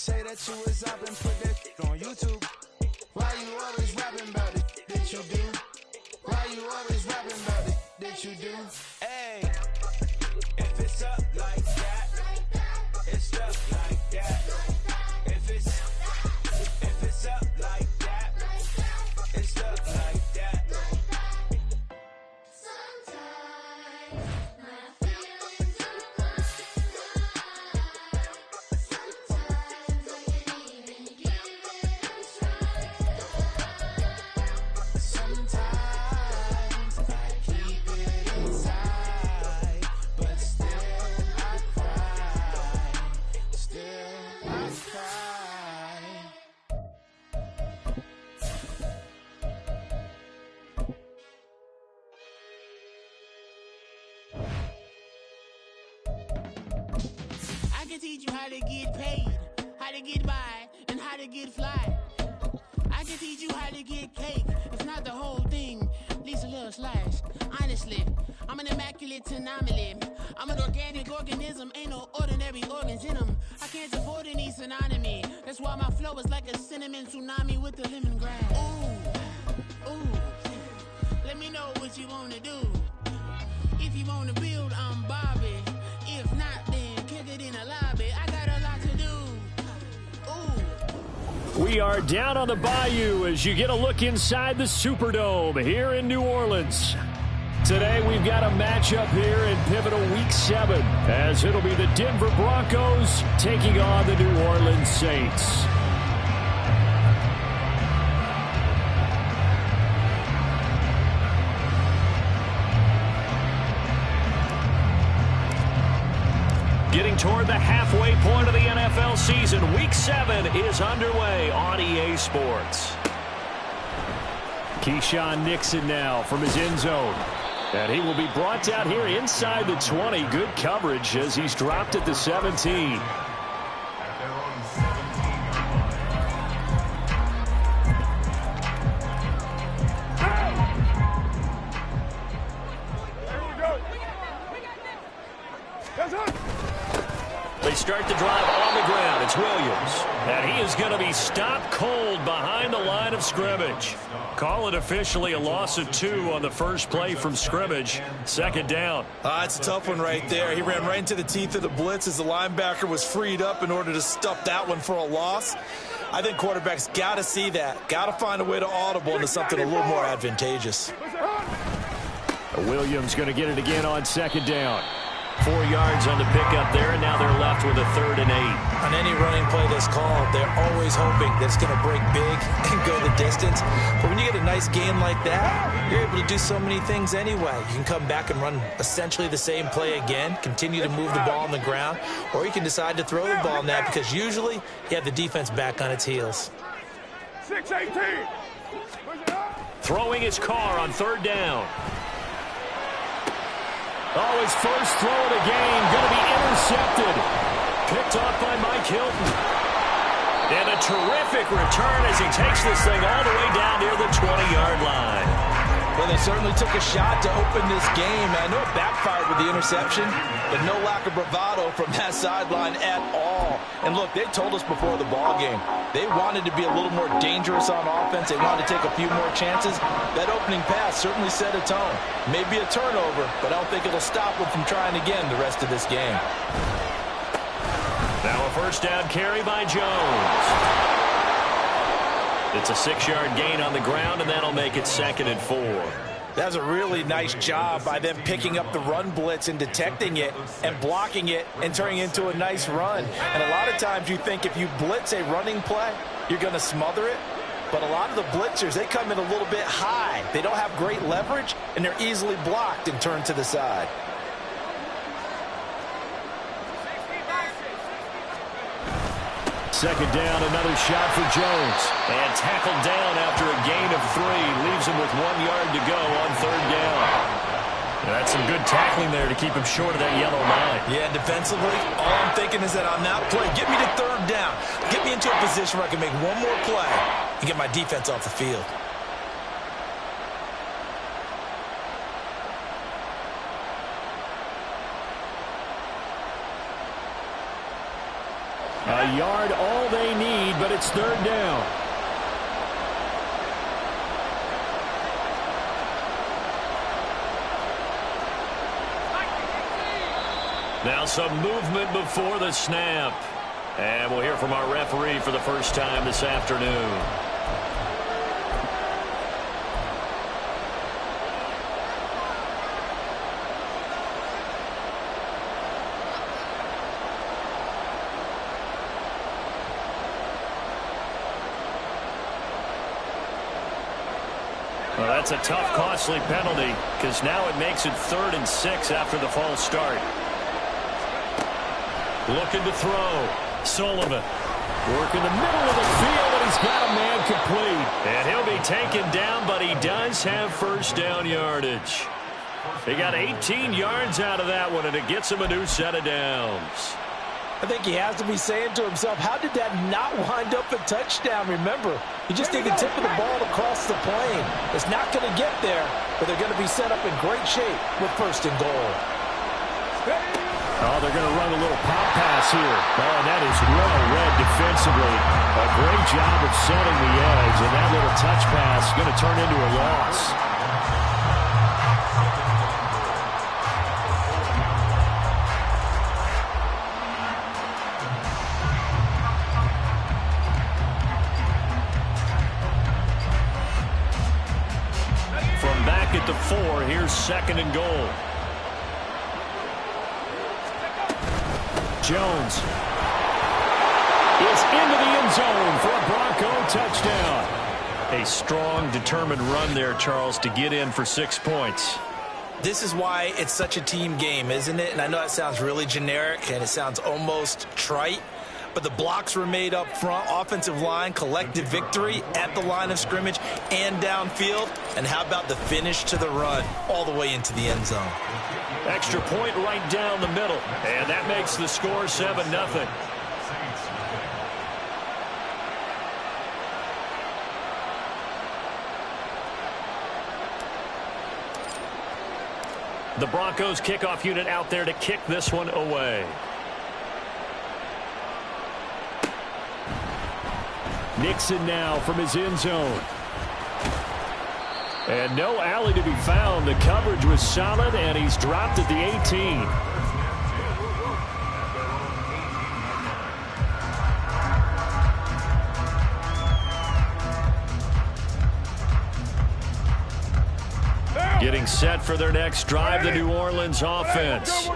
say that you was up and put that on YouTube? Why you always rapping about it? Did you do? Why you always rapping about it? Did you do? Hey, if it's up like that, it's up like that. If it's up like that, it's up like that. Sometimes my feelings are blind. Sometimes I can't even give it a try. Sometimes I keep it inside, but still I cry. Still I cry. I can teach you how to get paid, how to get by, and how to get fly. I can teach you how to get cake, if not the whole thing, at least a little slice. Honestly, I'm an immaculate anomaly. I'm an organic organism, ain't no ordinary organs in them. I can't support any synonymy. That's why my flow is like a cinnamon tsunami with the lemongrass. Ooh, let me know what you wanna do. If you wanna build, I'm Bobby. If not, then kick it in the lobby. I got a lot to do. Ooh. We are down on the bayou as you get a look inside the Superdome here in New Orleans. Today we've got a matchup here in pivotal Week 7 as it'll be the Denver Broncos taking on the New Orleans Saints. Getting toward the halfway point of the NFL season, Week 7 is underway on EA Sports. Keyshawn Nixon now from his end zone. And he will be brought down here inside the 20. Good coverage as he's dropped at the 17. They start the drive on the ground. It's Williams. And he is going to be stopped cold behind the line of scrimmage. Call it officially a loss of 2 on the first play from scrimmage. Second down. It's a tough one right there. He ran right into the teeth of the blitz as the linebacker was freed up in order to stuff that one for a loss. I think quarterbacks got to see that. Got to find a way to audible into something a little more advantageous. Williams going to get it again on second down. 4 yards on the pickup there, and now they're left with a 3rd and 8. On any running play that's called, they're always hoping that it's going to break big and go the distance. But when you get a nice gain like that, you're able to do so many things anyway. You can come back and run essentially the same play again, continue to move the ball on the ground, or you can decide to throw the ball now because usually you have the defense back on its heels. 6-18. Throwing his car on 3rd down. Oh, his first throw of the game going to be intercepted. Picked off by Mike Hilton. And a terrific return as he takes this thing all the way down near the 20-yard line. Well, they certainly took a shot to open this game. I know it backfired with the interception, but no lack of bravado from that sideline at all. And look, they told us before the ball game, they wanted to be a little more dangerous on offense. They wanted to take a few more chances. That opening pass certainly set a tone. Maybe a turnover, but I don't think it'll stop them from trying again the rest of this game. Now a first down carry by Jones. It's a 6-yard gain on the ground, and that'll make it 2nd and 4. That's a really nice job by them picking up the run blitz and detecting it and blocking it and turning it into a nice run. And a lot of times you think if you blitz a running play, you're going to smother it. But a lot of the blitzers, they come in a little bit high. They don't have great leverage, and they're easily blocked and turned to the side. Second down, another shot for Jones. And tackled down after a gain of 3. Leaves him with 1 yard to go on 3rd down. That's some good tackling there to keep him short of that yellow line. Yeah, defensively, all I'm thinking is that on that play, get me to 3rd down. Get me into a position where I can make one more play and get my defense off the field. A yard all they need, but it's third down. Now some movement before the snap. And we'll hear from our referee for the first time this afternoon. Well, that's a tough, costly penalty because now it makes it 3rd and 6 after the false start. Looking to throw. Sullivan. Working the middle of the field, and he's got a man complete. And he'll be taken down, but he does have first down yardage. He got 18 yards out of that one, and it gets him a new set of downs. I think he has to be saying to himself, how did that not wind up a touchdown? Remember, he just did the tip of the ball across the plane. It's not going to get there, but they're going to be set up in great shape with 1st and goal. Oh, they're going to run a little pop pass here. Oh, and that is well read defensively. A great job of setting the edge, and that little touch pass is going to turn into a loss. From back at the 4, here's 2nd and goal. Jones is into the end zone for a Bronco touchdown. A strong, determined run there, Charles, to get in for 6 points. This is why it's such a team game, isn't it? And I know it sounds really generic and it sounds almost trite, but the blocks were made up front. Offensive line, collective victory at the line of scrimmage and downfield. And how about the finish to the run all the way into the end zone? Extra point right down the middle. And that makes the score 7-0. The Broncos kickoff unit out there to kick this one away. Nixon now from his end zone. And no alley to be found. The coverage was solid, and he's dropped at the 18. Getting set for their next drive, the New Orleans offense.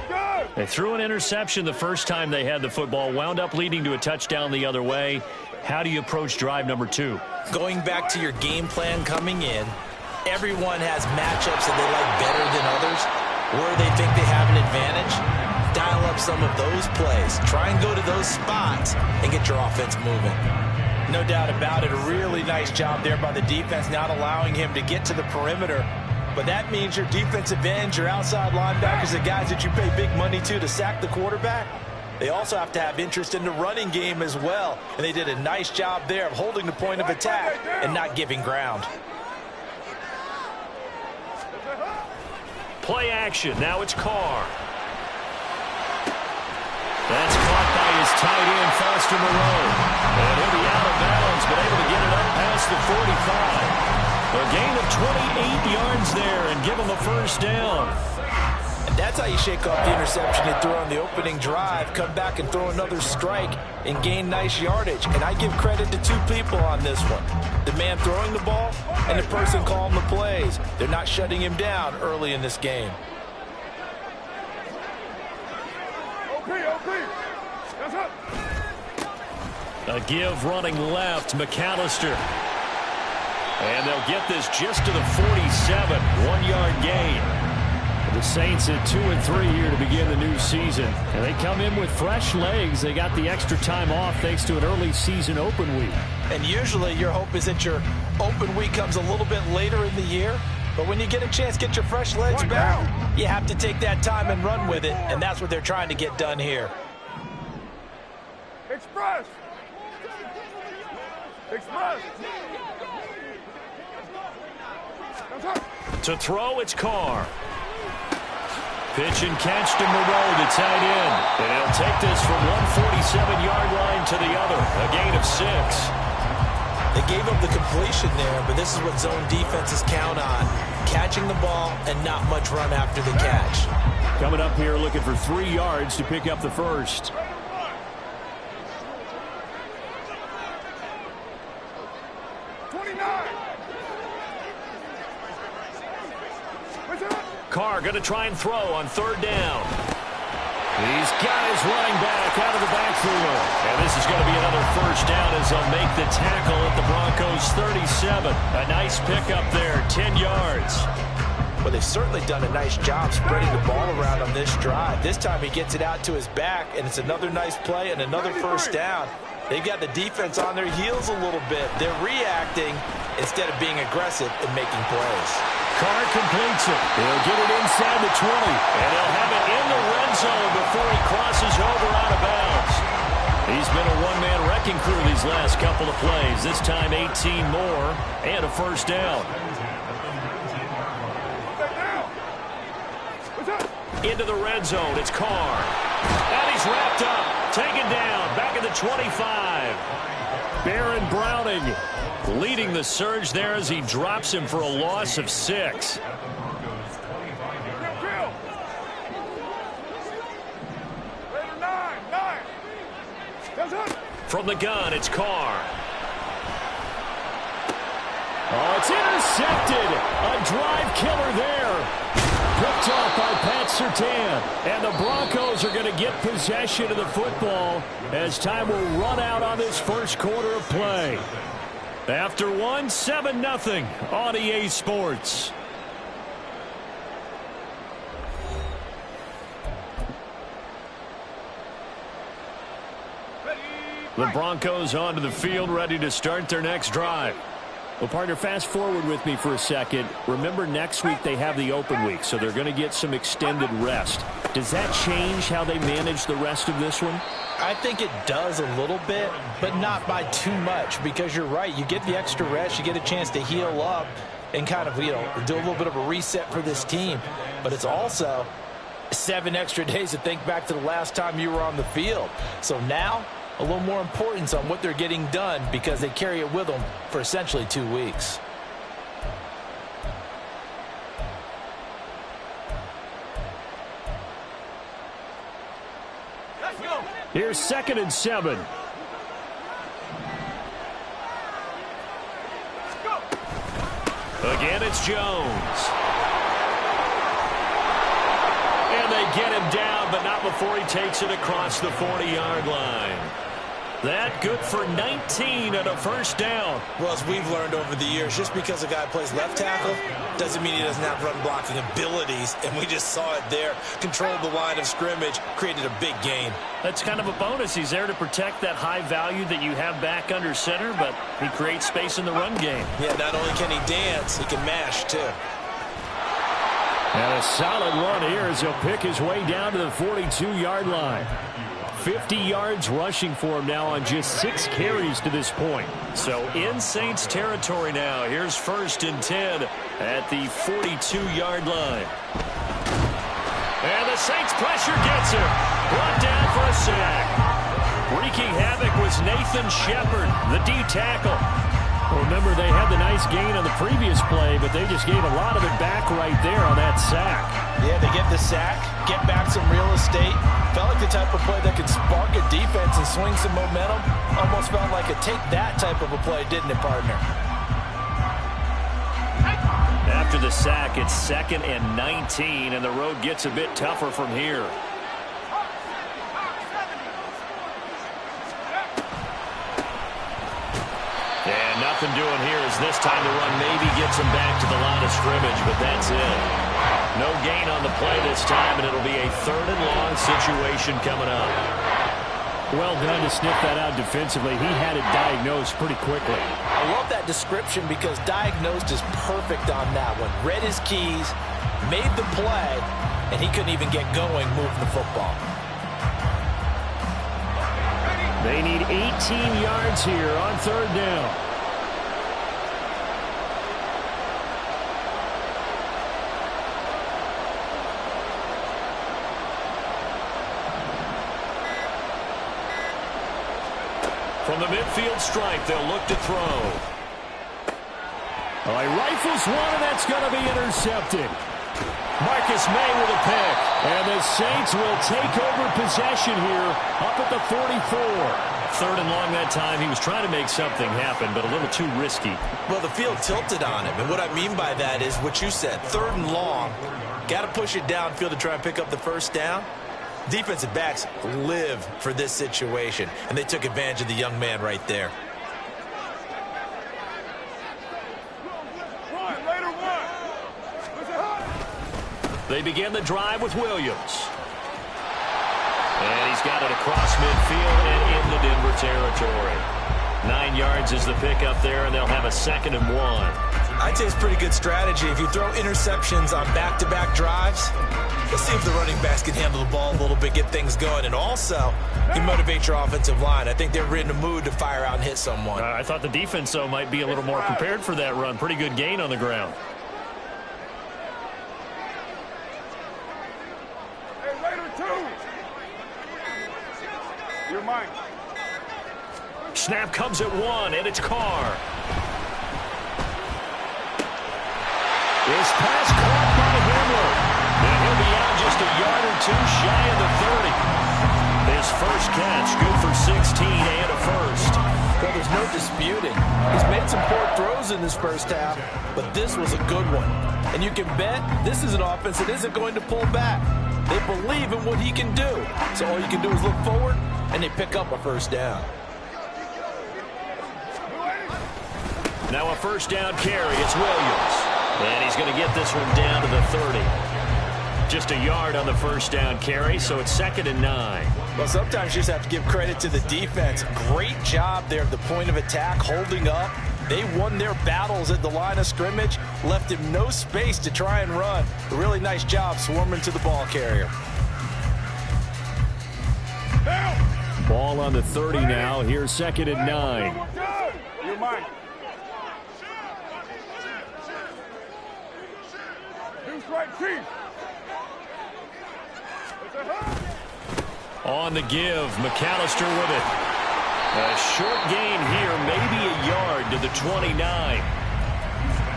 They threw an interception the first time they had the football, wound up leading to a touchdown the other way. How do you approach drive number 2? Going back to your game plan coming in, everyone has matchups that they like better than others, where they think they have an advantage. Dial up some of those plays. Try and go to those spots and get your offense moving. No doubt about it, a really nice job there by the defense, not allowing him to get to the perimeter. But that means your defensive ends, your outside linebackers, the guys that you pay big money to sack the quarterback, they also have to have interest in the running game as well. And they did a nice job there of holding the point of attack and not giving ground. Play action. Now it's Carr. That's caught by his tight end, Foster Moreau. And he'll be out of bounds, but able to get it up past the 45. A gain of 28 yards there and give him a first down. And that's how you shake off the interception you threw on the opening drive. Come back and throw another strike and gain nice yardage. And I give credit to 2 people on this one. The man throwing the ball and the person calling the plays. They're not shutting him down early in this game. A give running left, McAllister. And they'll get this just to the 47, 1-yard gain. The Saints at 2-3 here to begin the new season. And they come in with fresh legs. They got the extra time off thanks to an early season open week. And usually your hope is that your open week comes a little bit later in the year. But when you get a chance to get your fresh legs back, you have to take that time and run with it. And that's what they're trying to get done here. Express! Express! To throw, it's Carr. Pitch and catch to Moreau, the tight end. And he'll take this from 147-yard line to the other. A gain of 6. They gave up the completion there, but this is what zone defenses count on. Catching the ball and not much run after the catch. Coming up here looking for 3 yards to pick up the first. Carr going to try and throw on 3rd down. He's got his running back out of the backfield. And this is going to be another first down as they'll make the tackle at the Broncos 37. A nice pickup there, 10 yards. Well, they've certainly done a nice job spreading the ball around on this drive. This time he gets it out to his back, and it's another nice play and another first down. They've got the defense on their heels a little bit. They're reacting instead of being aggressive and making plays. Carr completes it. He'll get it inside the 20, and he'll have it in the red zone before he crosses over out of bounds. He's been a one-man wrecking crew these last couple of plays. This time 18 more and a first down. Into the red zone, it's Carr. And he's wrapped up, taken down, back at the 25. Baron Browning leading the surge there as he drops him for a loss of 6. From the gun, it's Carr. Oh, it's intercepted. A drive killer there. Picked off by Pat Surtain. And the Broncos are going to get possession of the football as time will run out on this first quarter of play. After 1, 7-0 on EA Sports. The Broncos onto the field, ready to start their next drive. Well, partner, fast forward with me for a second. Remember, next week they have the open week, so they're going to get some extended rest. Does that change how they manage the rest of this one? I think it does a little bit, but not by too much, because you're right. You get the extra rest, you get a chance to heal up and kind of, do a little bit of a reset for this team. But it's also 7 extra days to think back to the last time you were on the field. So now, a little more importance on what they're getting done because they carry it with them for essentially 2 weeks. Here's 2nd and 7. Again, it's Jones. And they get him down, but not before he takes it across the 40-yard line. That good for 19 and a first down. Well, as we've learned over the years, just because a guy plays left tackle doesn't mean he doesn't have run blocking abilities, and we just saw it there. Controlled the line of scrimmage, created a big gain. That's kind of a bonus. He's there to protect that high value that you have back under center, but he creates space in the run game. Yeah, not only can he dance, he can mash, too. And a solid run here as he'll pick his way down to the 42-yard line. 50 yards rushing for him now on just 6 carries to this point. So in Saints territory now. Here's 1st and 10 at the 42-yard line. And the Saints pressure gets him. Brought down for a sack. Wreaking havoc was Nathan Shepard, the D tackle. Remember, they had the nice gain on the previous play, but they just gave a lot of it back right there on that sack. Yeah, they get the sack, get back some real estate. Felt like the type of play that could spark a defense and swing some momentum. Almost felt like a take that type of a play, didn't it, partner? After the sack, it's 2nd and 19, and the road gets a bit tougher from here. And nothing doing here as this time the run maybe gets him back to the line of scrimmage, but that's it. No gain on the play this time, and it'll be a 3rd and long situation coming up. Well done to sniff that out defensively. He had it diagnosed pretty quickly. I love that description because diagnosed is perfect on that one. Read his keys, made the play, and he couldn't even get going moving the football. They need 18 yards here on 3rd down. From the midfield stripe, they'll look to throw. Oh, he rifles one, and that's going to be intercepted. Marcus May with a pick. And the Saints will take over possession here up at the 44. 3rd and long that time. He was trying to make something happen, but a little too risky. Well, the field tilted on him, and what I mean by that is what you said, 3rd and long. Got to push it downfield to try and pick up the first down. Defensive backs live for this situation, and they took advantage of the young man right there. They begin the drive with Williams. And he's got it across midfield and into Denver territory. 9 yards is the pickup there, and they'll have a 2nd and 1. I'd say it's pretty good strategy. If you throw interceptions on back-to-back drives, let's see if the running backs can handle the ball a little bit, get things going, and also you motivate your offensive line. I think they're in the mood to fire out and hit someone. I thought the defense, though, might be a little more prepared for that run. Pretty good gain on the ground. Snap comes at 1, and it's Carr. His pass caught by Himmler. And he'll be out just a yard or 2 shy of the 30. His first catch, good for 16 and a first. Well, there's no disputing. He's made some poor throws in this first half, but this was a good one. And you can bet this is an offense that isn't going to pull back. They believe in what he can do. So all you can do is look forward, and they pick up a first down. Now a first down carry. It's Williams. And he's going to get this one down to the 30. Just a yard on the first down carry, so it's 2nd and 9. Well, sometimes you just have to give credit to the defense. Great job there at the point of attack, holding up. They won their battles at the line of scrimmage, left him no space to try and run. A really nice job swarming to the ball carrier. Ball on the 30 now. Here's 2nd and 9. You're mine. On the give, McAllister with it. A short gain here, maybe a yard to the 29.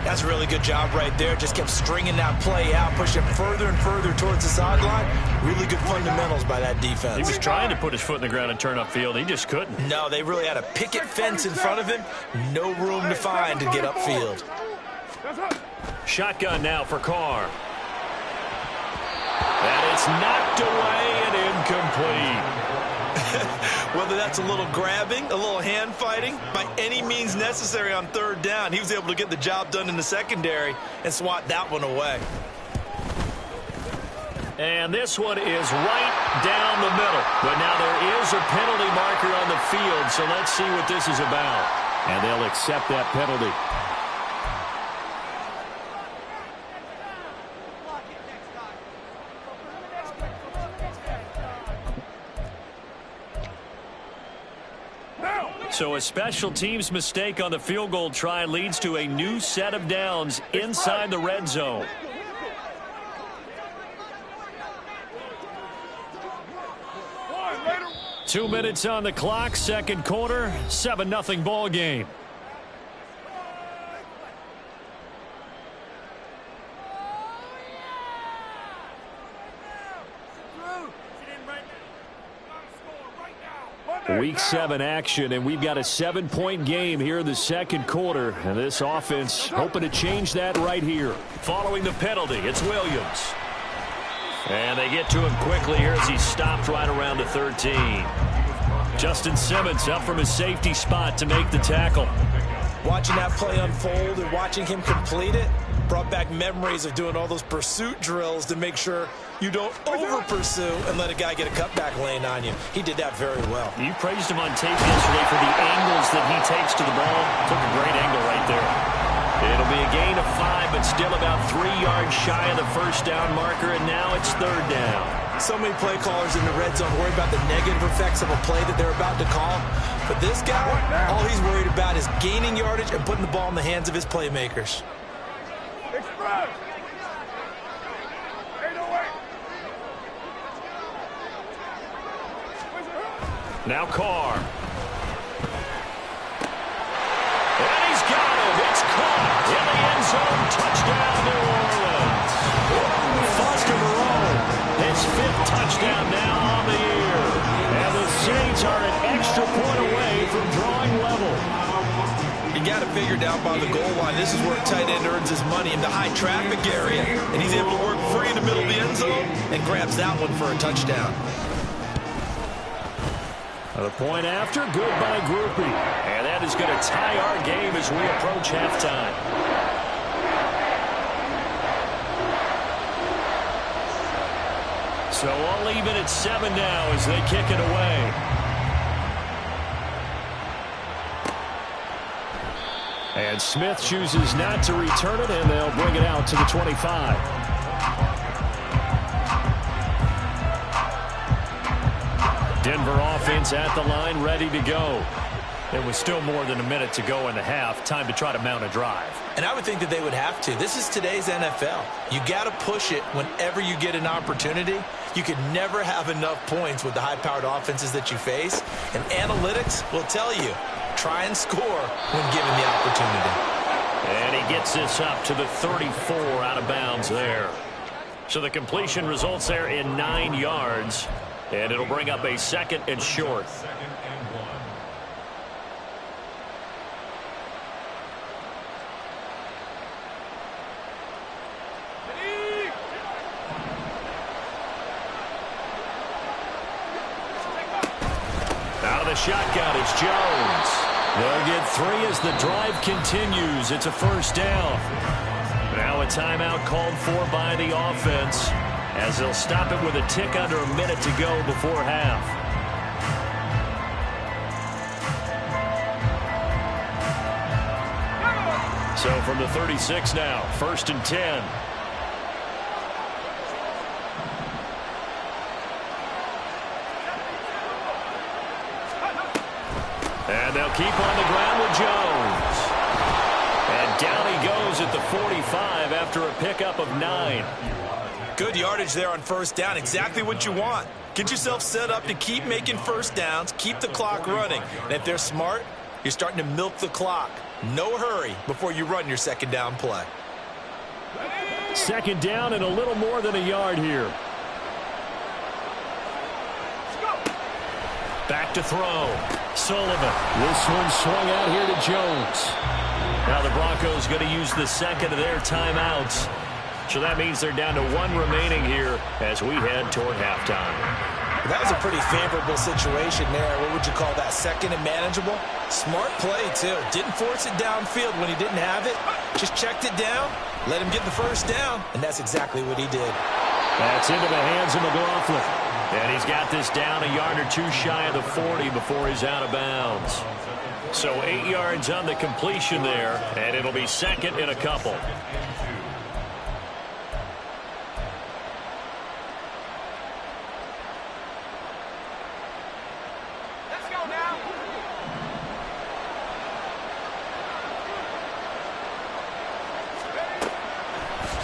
That's a really good job right there. Just kept stringing that play out, pushing it further and further towards the sideline. Really good fundamentals by that defense. He was trying to put his foot in the ground and turn upfield. He just couldn't. No, they really had a picket fence in front of him. No room to find to get upfield. Shotgun now for Carr. And it's knocked away and incomplete. Whether that's a little grabbing, a little hand fighting, by any means necessary on 3rd down, he was able to get the job done in the secondary and swat that one away. And this one is right down the middle. But now there is a penalty marker on the field, so let's see what this is about. And they'll accept that penalty. So a special teams mistake on the field goal try leads to a new set of downs inside the red zone. Two minutes on the clock, 2nd quarter, 7-0 ball game. Week 7 action, and we've got a 7-point game here in the 2nd quarter. And this offense hoping to change that right here. Following the penalty, it's Williams. And they get to him quickly here as he's stopped right around the 13. Justin Simmons up from his safety spot to make the tackle. Watching that play unfold and watching him complete it brought back memories of doing all those pursuit drills to make sure you don't over-pursue and let a guy get a cutback lane on you. He did that very well. You praised him on tape yesterday for the angles that he takes to the ball. Took a great angle right there. It'll be a gain of 5, but still about 3 yards shy of the first down marker, and now it's 3rd down. So many play callers in the red zone worry about the negative effects of a play that they're about to call. But this guy, all he's worried about is gaining yardage and putting the ball in the hands of his playmakers. Now Carr. zone. Touchdown, New Orleans. Foster Moreau, his 5th touchdown now on the year. And the Saints are an extra point away from drawing level. You got to figure down by the goal line. This is where a tight end earns his money in the high traffic area. And he's able to work free in the middle of the end zone and grabs that one for a touchdown. The point after, good by Groupie. And that is going to tie our game as we approach halftime. So all even at 7 now as they kick it away. And Smith chooses not to return it, and they'll bring it out to the 25. Denver offense at the line, ready to go. There was still more than a minute to go in the half. Time to try to mount a drive. And I would think that they would have to. This is today's NFL. You got to push it whenever you get an opportunity. You could never have enough points with the high-powered offenses that you face. And analytics will tell you, try and score when given the opportunity. And he gets this up to the 34 out of bounds there. So the completion results there in 9 yards. And it'll bring up a 2nd and short. Out of the shotgun, it's Jones. They'll get 3 as the drive continues. It's a 1st down. Now a timeout called for by the offense, as they'll stop it with a tick under a minute to go before half. So from the 36 now, 1st and 10. And they'll keep on the ground with Jones. And down he goes at the 45 after a pickup of 9. Good yardage there on 1st down. Exactly what you want. Get yourself set up to keep making 1st downs, keep the clock running. And if they're smart, you're starting to milk the clock. No hurry before you run your 2nd down play. 2nd down and a little more than a yard here. Back to throw. Sullivan. This one swung out here to Jones. Now the Broncos going to use the 2nd of their timeouts. So that means they're down to 1 remaining here as we head toward halftime. That was a pretty favorable situation there. What would you call that? 2nd and manageable? Smart play, too. Didn't force it downfield when he didn't have it. Just checked it down, let him get the 1st down, and that's exactly what he did. That's into the hands of McLaughlin. And he's got this down a yard or 2 shy of the 40 before he's out of bounds. So 8 yards on the completion there, and it'll be 2nd and a couple.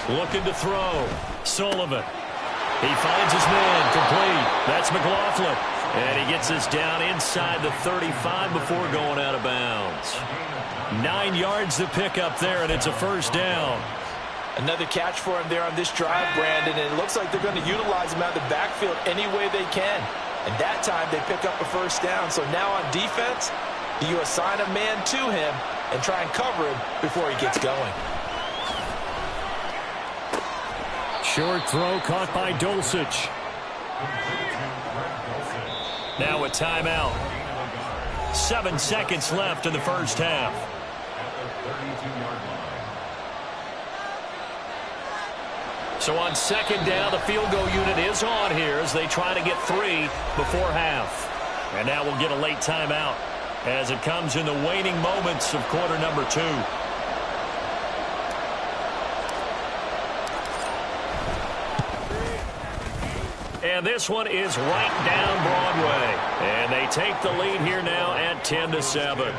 Looking to throw. Sullivan. He finds his man complete. That's McLaughlin. And he gets us down inside the 35 before going out of bounds. 9 yards to pick up there, and it's a 1st down. Another catch for him there on this drive, Brandon, and it looks like they're going to utilize him out of the backfield any way they can. And that time they pick up a 1st down. So now on defense, you assign a man to him and try and cover him before he gets going. Short throw caught by Dulcich. Now a timeout. 7 seconds left in the 1st half. So on 2nd down, the field goal unit is on here as they try to get 3 before half. And now we'll get a late timeout as it comes in the waning moments of quarter number 2. And this one is right down Broadway. And they take the lead here now at 10-7.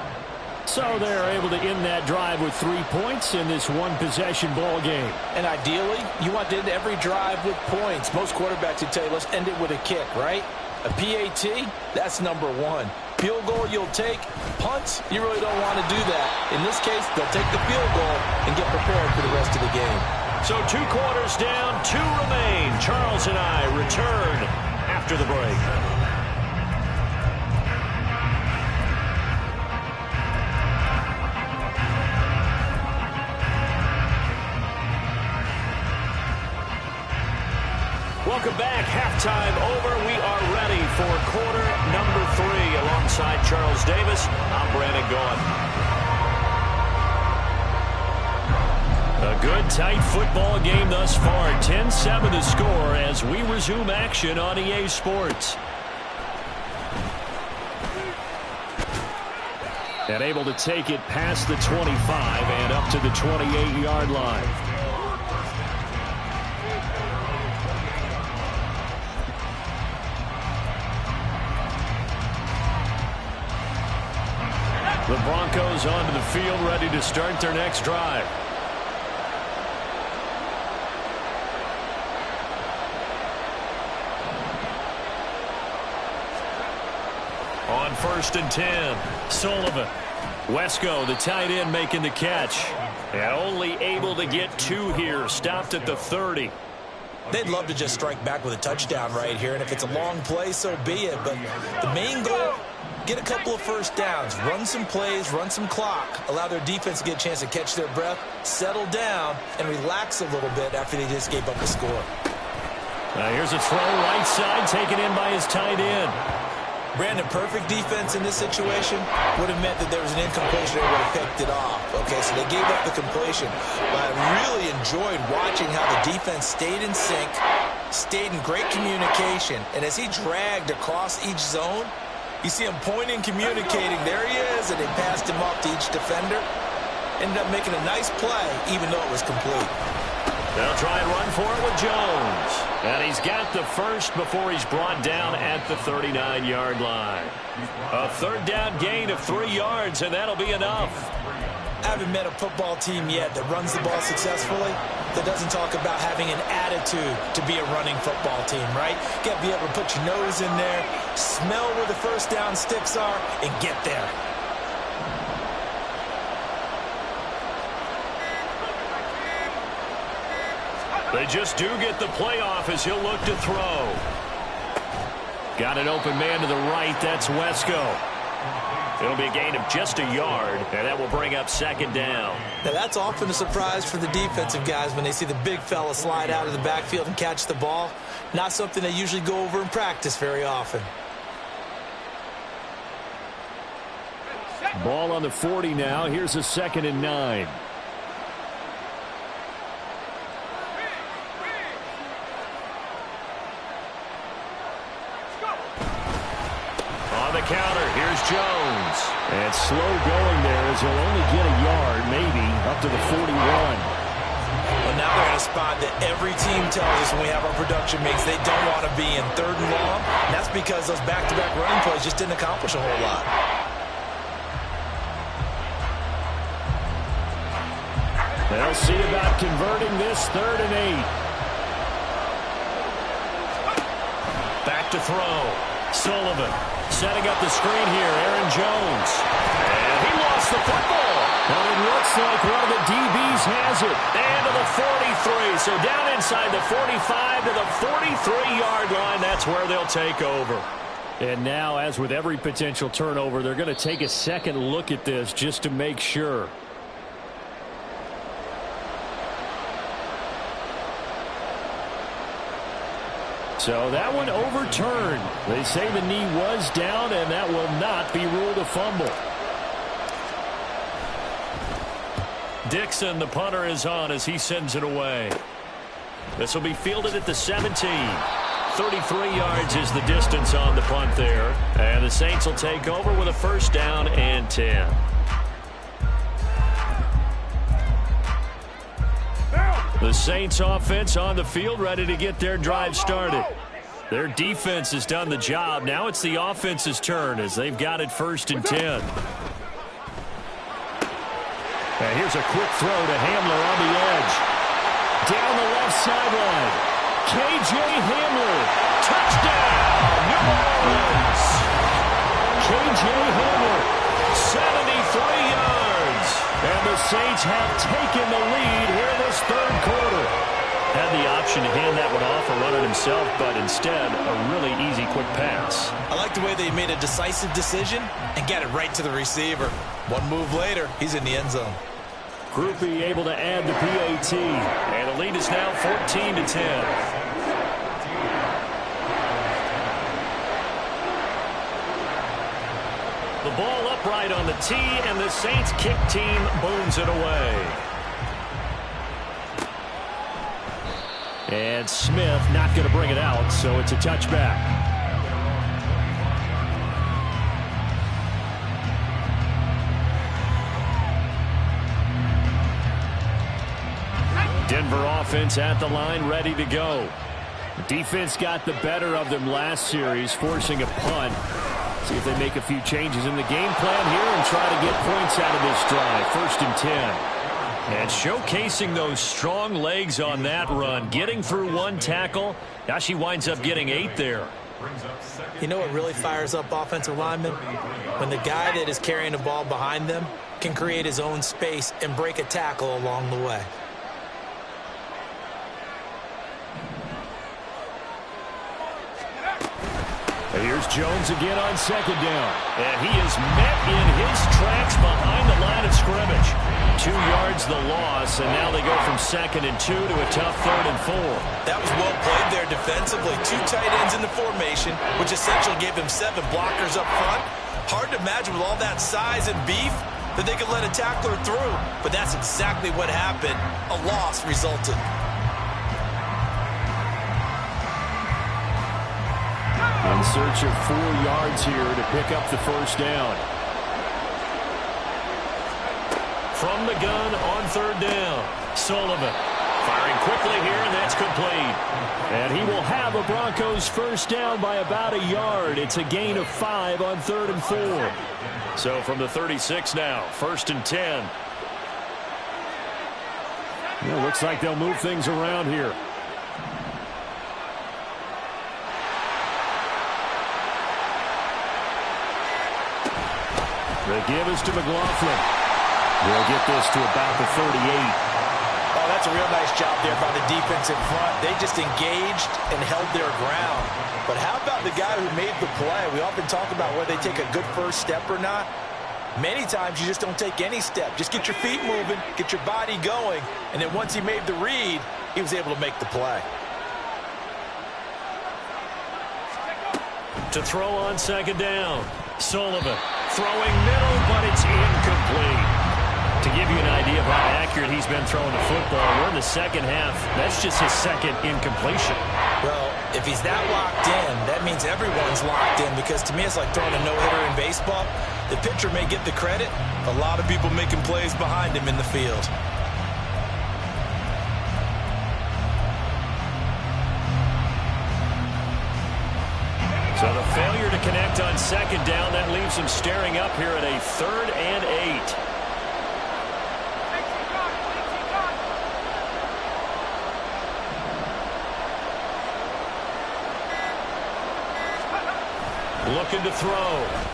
So they're able to end that drive with 3 points in this one-possession ball game. And ideally, you want to end every drive with points. Most quarterbacks would tell you, let's end it with a kick, right? A PAT, that's number 1. Field goal you'll take. Punts, you really don't want to do that. In this case, they'll take the field goal and get prepared for the rest of the game. So 2 quarters down, 2 remain. Charles and I return after the break. Welcome back. Halftime over. We are ready for quarter number 3. Alongside Charles Davis, I'm Brandon Gaughan. A good, tight football game thus far. 10-7 the score as we resume action on EA Sports. And able to take it past the 25 and up to the 28-yard line. The Broncos onto the field, ready to start their next drive. On 1st and 10, Sullivan. Wesco, the tight end, making the catch. And only able to get 2 here, stopped at the 30. They'd love to just strike back with a touchdown right here, and if it's a long play, so be it. But the main goal, get a couple of first downs, run some plays, run some clock, allow their defense to get a chance to catch their breath, settle down, and relax a little bit after they just gave up a score. Here's a throw right side, taken in by his tight end. Brandon, perfect defense in this situation would have meant that there was an incompletion. They would have picked it off. Okay, so they gave up the completion. But I really enjoyed watching how the defense stayed in sync, stayed in great communication. And as he dragged across each zone, you see him pointing, communicating. There he is, and they passed him off to each defender. Ended up making a nice play, even though it was complete. They'll try and run for it with Jones. And he's got the first before he's brought down at the 39-yard line. A 3rd down gain of 3 yards, and that'll be enough. I haven't met a football team yet that runs the ball successfully that doesn't talk about having an attitude to be a running football team, right? You got to be able to put your nose in there, smell where the first down sticks are, and get there. They just do get the playoff as he'll look to throw. Got an open man to the right. That's Wesco. It'll be a gain of just a yard, and that will bring up 2nd down. Now, that's often a surprise for the defensive guys when they see the big fella slide out of the backfield and catch the ball. Not something they usually go over in practice very often. Ball on the 40 now. Here's a 2nd and 9. Counter. Here's Jones. And slow going there as he'll only get a yard, maybe, up to the 41. Well, now they're in a spot that every team tells us when we have our production mix they don't want to be in 3rd and long. And that's because those back-to-back running plays just didn't accomplish a whole lot. They'll see about converting this 3rd and 8. Back to throw. Sullivan. Setting up the screen here, Aaron Jones. And he lost the football. But it looks like one of the DBs has it. And to the 43. So down inside the 45 to the 43-yard line. That's where they'll take over. And now, as with every potential turnover, they're going to take a second look at this just to make sure. So that one overturned. They say the knee was down, and that will not be ruled a fumble. Dixon, the punter, is on as he sends it away. This will be fielded at the 17. 33 yards is the distance on the punt there. And the Saints will take over with a 1st down and 10. The Saints offense on the field, ready to get their drive started. Their defense has done the job. Now it's the offense's turn as they've got it 1st and 10. And here's a quick throw to Hamler on the edge. Down the left sideline. K.J. Hamler. Touchdown, New Orleans. K.J. Hamler. 73 yards. And the Saints have taken the lead here in this third quarter. Had the option to hand that one off or run it himself, but instead, a really easy, quick pass. I like the way they made a decisive decision and got it right to the receiver. One move later, he's in the end zone. Grupe able to add the PAT. And the lead is now 14-10. The ball upright on the tee, and the Saints kick team booms it away. And Smith not going to bring it out, so it's a touchback. Denver offense at the line, ready to go. Defense got the better of them last series, forcing a punt. See if they make a few changes in the game plan here and try to get points out of this drive. 1st and 10. And showcasing those strong legs on that run. Getting through one tackle. Now she winds up getting 8 there. You know what really fires up offensive linemen? When the guy that is carrying the ball behind them can create his own space and break a tackle along the way. Here's Jones again on 2nd down. And he is met in his tracks behind the line of scrimmage. 2 yards the loss, and now they go from 2nd and 2 to a tough 3rd and 4. That was well played there defensively. 2 tight ends in the formation, which essentially gave them 7 blockers up front. Hard to imagine with all that size and beef that they could let a tackler through. But that's exactly what happened. A loss resulted. In search of 4 yards here to pick up the 1st down. From the gun on 3rd down. Sullivan firing quickly here, and that's complete. And he will have a Broncos 1st down by about a yard. It's a gain of 5 on 3rd and 4. So from the 36 now, 1st and 10. Yeah, looks like they'll move things around here. The give is to McLaughlin. We'll get this to about the 38. Oh, that's a real nice job there by the defense in front. They just engaged and held their ground. But how about the guy who made the play? We often talk about whether they take a good first step or not. Many times you just don't take any step. Just get your feet moving, get your body going, and then once he made the read, he was able to make the play. To throw on 2nd down. Sullivan throwing middle, but it's incomplete. To give you an idea of how accurate he's been throwing the football, we're in the 2nd half. That's just his 2nd incompletion. Well, if he's that locked in, that means everyone's locked in, because to me it's like throwing a no-hitter in baseball. The pitcher may get the credit, a lot of people making plays behind him in the field. So the failure to connect on 2nd down, that leaves them staring up here at a 3rd and 8. Looking to throw.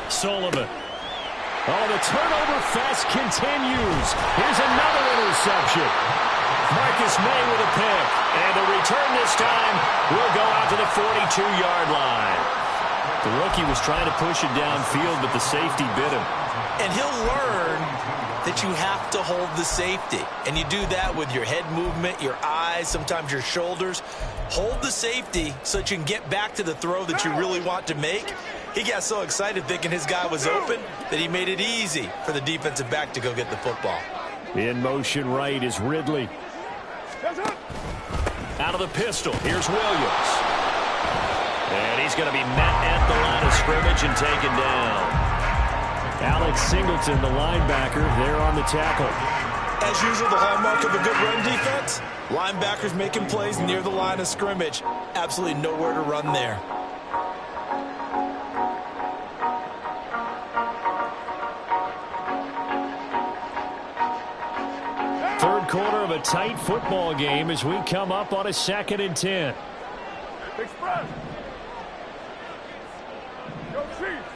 Sullivan. Oh, the turnover fest continues. Here's another interception. Marcus May with a pick. And the return this time will go out to the 42-yard line. The rookie was trying to push it downfield, but the safety bit him. And he'll learn that you have to hold the safety. And you do that with your head movement, your eyes, sometimes your shoulders. Hold the safety so that you can get back to the throw that you really want to make. He got so excited thinking his guy was open that he made it easy for the defensive back to go get the football. In motion right is Ridley. Out of the pistol, here's Williams. And he's going to be met at the line of scrimmage and taken down. Alex Singleton, the linebacker, there on the tackle. As usual, the hallmark of a good run defense, linebackers making plays near the line of scrimmage. Absolutely nowhere to run there. Third quarter of a tight football game as we come up on a 2nd and 10. Express. Go Chiefs.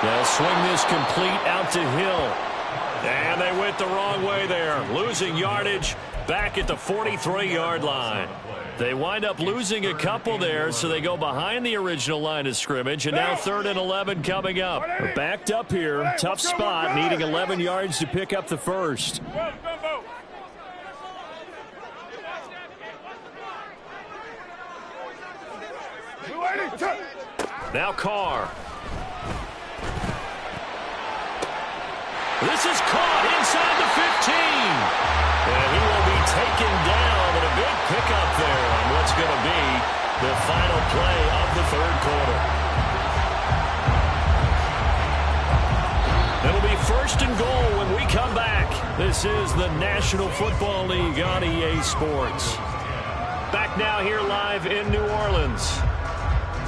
They'll swing this complete out to Hill. And they went the wrong way there, losing yardage back at the 43-yard line. They wind up losing a couple there, so they go behind the original line of scrimmage, and now 3rd and 11 coming up. They're backed up here, tough spot, needing 11 yards to pick up the first. Now Carr. This is caught inside the 15. And he will be taken down, and a big pickup there on what's going to be the final play of the 3rd quarter. It'll be 1st and goal when we come back. This is the National Football League on EA Sports. Back now here live in New Orleans.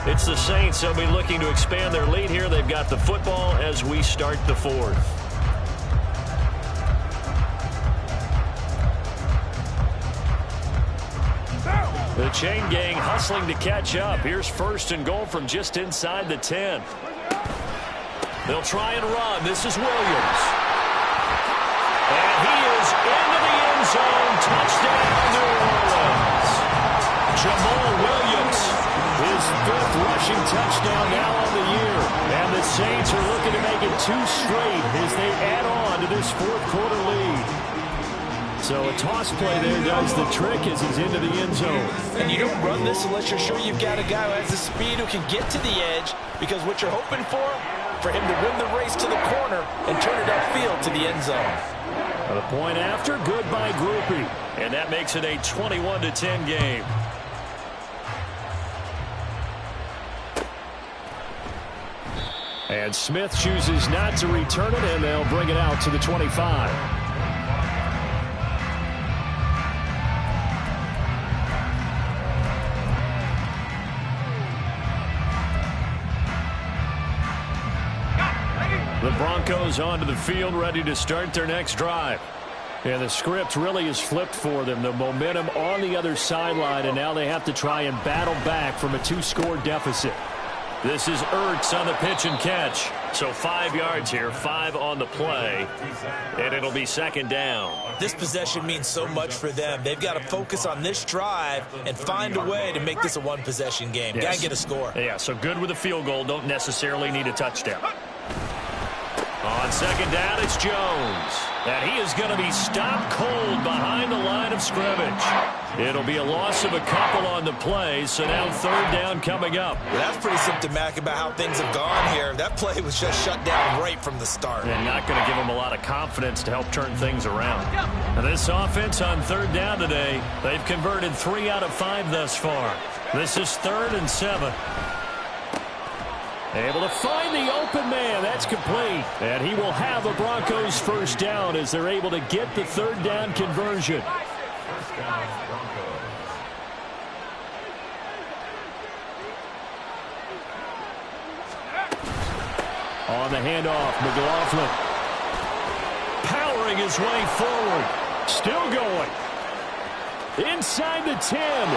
It's the Saints. They'll be looking to expand their lead here. They've got the football as we start the 4th. The chain gang hustling to catch up. Here's 1st and goal from just inside the 10. They'll try and run. This is Williams. And he is into the end zone. Touchdown, New Orleans. Jamal Williams, his 5th rushing touchdown now on the year. And the Saints are looking to make it 2 straight as they add on to this 4th quarter lead. So a toss play there does the trick as he's into the end zone. And you don't run this unless you're sure you've got a guy who has the speed who can get to the edge, because what you're hoping for him to win the race to the corner and turn it upfield to the end zone. The point after, good by Groupie. And that makes it a 21-10 game. And Smith chooses not to return it, and they'll bring it out to the 25. The Broncos onto the field, ready to start their next drive. And the script really is flipped for them. The momentum on the other sideline, and now they have to try and battle back from a 2-score deficit. This is Ertz on the pitch and catch. So 5 yards here, 5 on the play, and it'll be 2nd down. This possession means so much for them. They've got to focus on this drive and find a way to make this a 1-possession game. Yes. Got to get a score. Yeah, so good with a field goal. Don't necessarily need a touchdown. On 2nd down, it's Jones. And he is going to be stopped cold behind the line of scrimmage. It'll be a loss of a couple on the play, so now 3rd down coming up. Well, that's pretty symptomatic about how things have gone here. That play was just shut down right from the start. And not going to give them a lot of confidence to help turn things around. And this offense on 3rd down today, they've converted 3 out of 5 thus far. This is 3rd and 7. Able to find the open man. That's complete. And he will have a Broncos 1st down as they're able to get the 3rd down conversion. On the handoff, McLaughlin. Powering his way forward. Still going. Inside the 10. And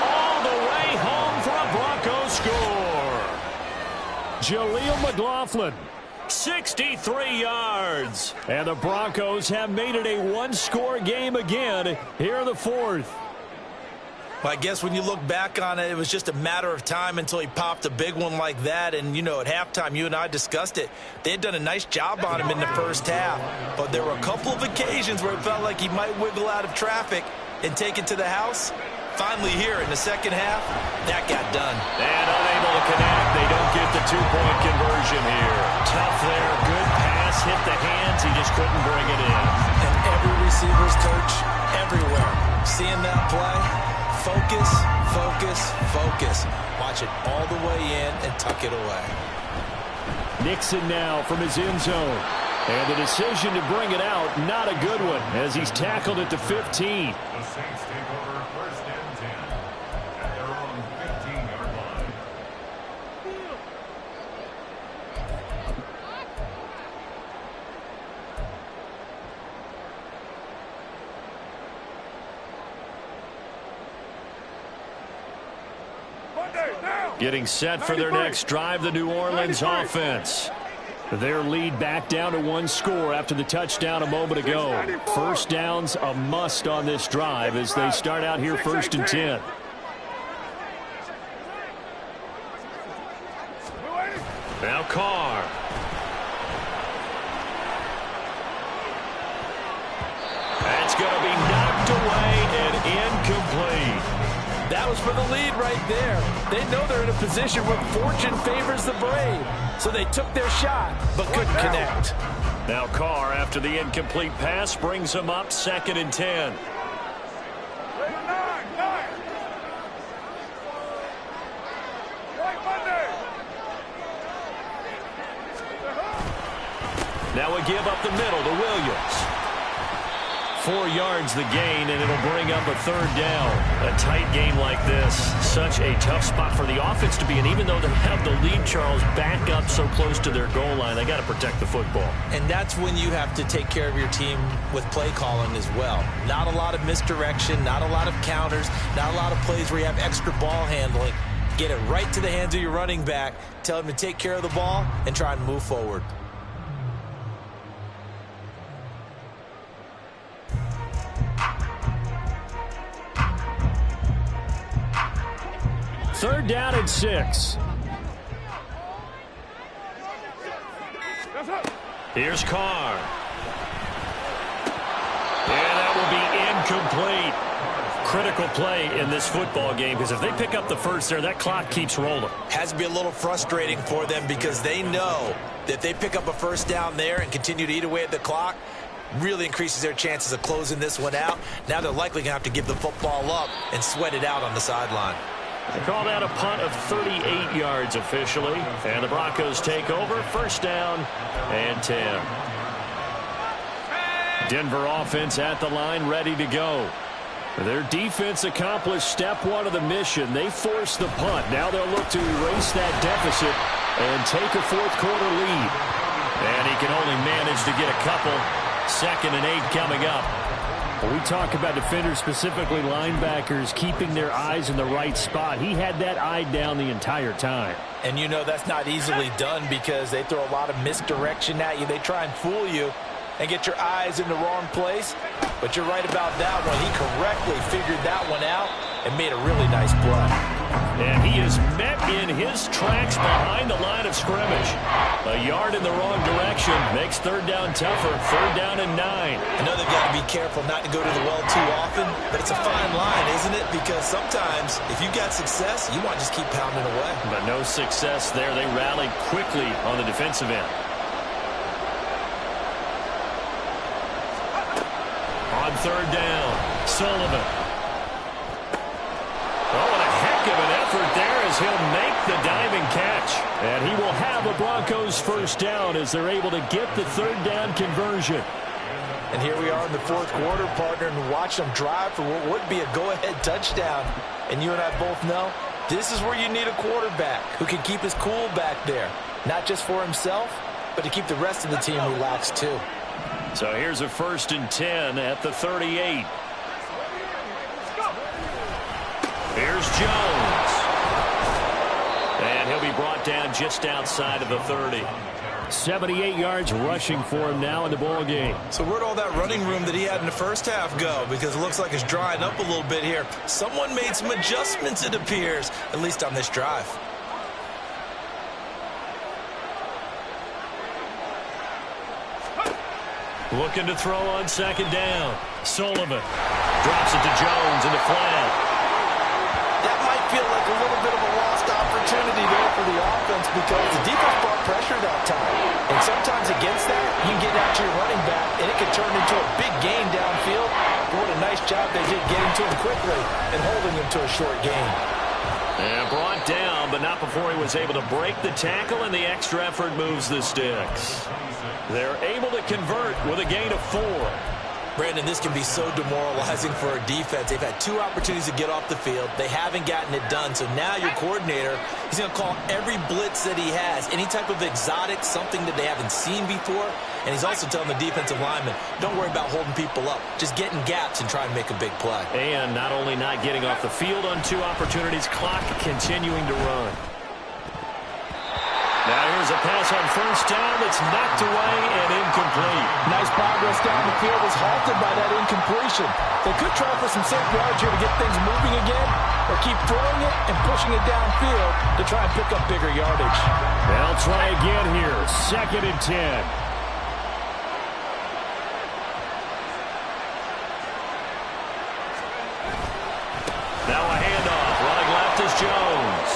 all the way home for a Broncos score. Jaleel McLaughlin, 63 yards. And the Broncos have made it a 1-score game again here in the 4th. Well, I guess when you look back on it, it was just a matter of time until he popped a big one like that. And, you know, at halftime, you and I discussed it. They had done a nice job on him in the 1st half. But there were a couple of occasions where it felt like he might wiggle out of traffic and take it to the house. Finally here in the 2nd half, that got done. And unable to connect. They don't get the 2-point conversion here. Tough there. Good pass. Hit the hands. He just couldn't bring it in. And every receiver's coach everywhere. Seeing that play, focus, focus, focus. Watch it all the way in and tuck it away. Nixon now from his end zone. And the decision to bring it out, not a good one, as he's tackled at the 15. The Saints take over 1st and 10 at their own 15-yard line. Monday, now. Getting set for their next drive, the New Orleans offense. Their lead back down to one score after the touchdown a moment ago. First down's a must on this drive as they start out here 1st and 10. Now Carr. That's going to be knocked away and incomplete. That was for the lead right there. They know they're in a position where fortune favors the brave. So they took their shot, but couldn't connect. Now Carr, after the incomplete pass, brings them up 2nd and 10. Now a give up the middle to Williams. 4 yards the gain, and it'll bring up a 3rd down. A tight game like this, such a tough spot for the offense to be in. Even though they have the lead, Charles, back up so close to their goal line, they got to protect the football. And that's when you have to take care of your team with play calling as well. Not a lot of misdirection, not a lot of counters, not a lot of plays where you have extra ball handling. Get it right to the hands of your running back, tell him to take care of the ball, and try and move forward. Third down and 6. Here's Carr. And that will be incomplete. Critical play in this football game, because if they pick up the first there, that clock keeps rolling. Has to be a little frustrating for them because they know that if they pick up a first down there and continue to eat away at the clock, really increases their chances of closing this one out. Now they're likely going to have to give the football up and sweat it out on the sideline. They call that a punt of 38 yards officially. And the Broncos take over. 1st down and 10. Denver offense at the line, ready to go. Their defense accomplished step 1 of the mission. They forced the punt. Now they'll look to erase that deficit and take a 4th quarter lead. And he can only manage to get a couple. 2nd and 8 coming up. We talk about defenders, specifically linebackers, keeping their eyes in the right spot. He had that eye down the entire time. And you know that's not easily done because they throw a lot of misdirection at you. They try and fool you and get your eyes in the wrong place. But you're right about that one. He correctly figured that one out and made a really nice play. And he is met in his tracks behind the line of scrimmage. A yard in the wrong direction makes 3rd down tougher. 3rd down and 9. I know they've got to be careful not to go to the well too often, but it's a fine line, isn't it? Because sometimes if you've got success, you want to just keep pounding away. But no success there. They rallied quickly on the defensive end. On 3rd down, Sullivan. Oh, and a heck of an effort there as he'll make the diving catch. And he will have the Broncos 1st down as they're able to get the 3rd down conversion. And here we are in the 4th quarter, partner, and watch them drive for what would be a go-ahead touchdown. And you and I both know this is where you need a quarterback who can keep his cool back there. Not just for himself, but to keep the rest of the team relaxed too. So here's a 1st and 10 at the 38. Here's Jones. And he'll be brought down just outside of the 30. 78 yards rushing for him now in the ball game. So where'd all that running room that he had in the first half go? Because it looks like it's drying up a little bit here. Someone made some adjustments, it appears, at least on this drive. Looking to throw on 2nd down. Sullivan drops it to Jones in the flat. That might feel like a little bit of a lost opportunity there for the offense because the defense brought pressure that time. And sometimes against that, you can get out to your running back, and it can turn into a big gain downfield. But what a nice job they did getting to him quickly and holding him to a short gain. And brought down, but not before he was able to break the tackle, and the extra effort moves the sticks. They're able to convert with a gain of 4. Brandon, this can be so demoralizing for a defense. They've had 2 opportunities to get off the field. They haven't gotten it done. So now your coordinator, he's going to call every blitz that he has, any type of exotic, something that they haven't seen before. And he's also telling the defensive lineman, don't worry about holding people up. Just get in gaps and try and make a big play. And not only not getting off the field on 2 opportunities, clock continuing to run. Now here's a pass on first down that's knocked away and incomplete. Nice progress down the field was halted by that incompletion. They could try for some safe yards here to get things moving again, or keep throwing it and pushing it downfield to try and pick up bigger yardage. They'll try again here. 2nd and 10. Now a handoff. Running left is Jones.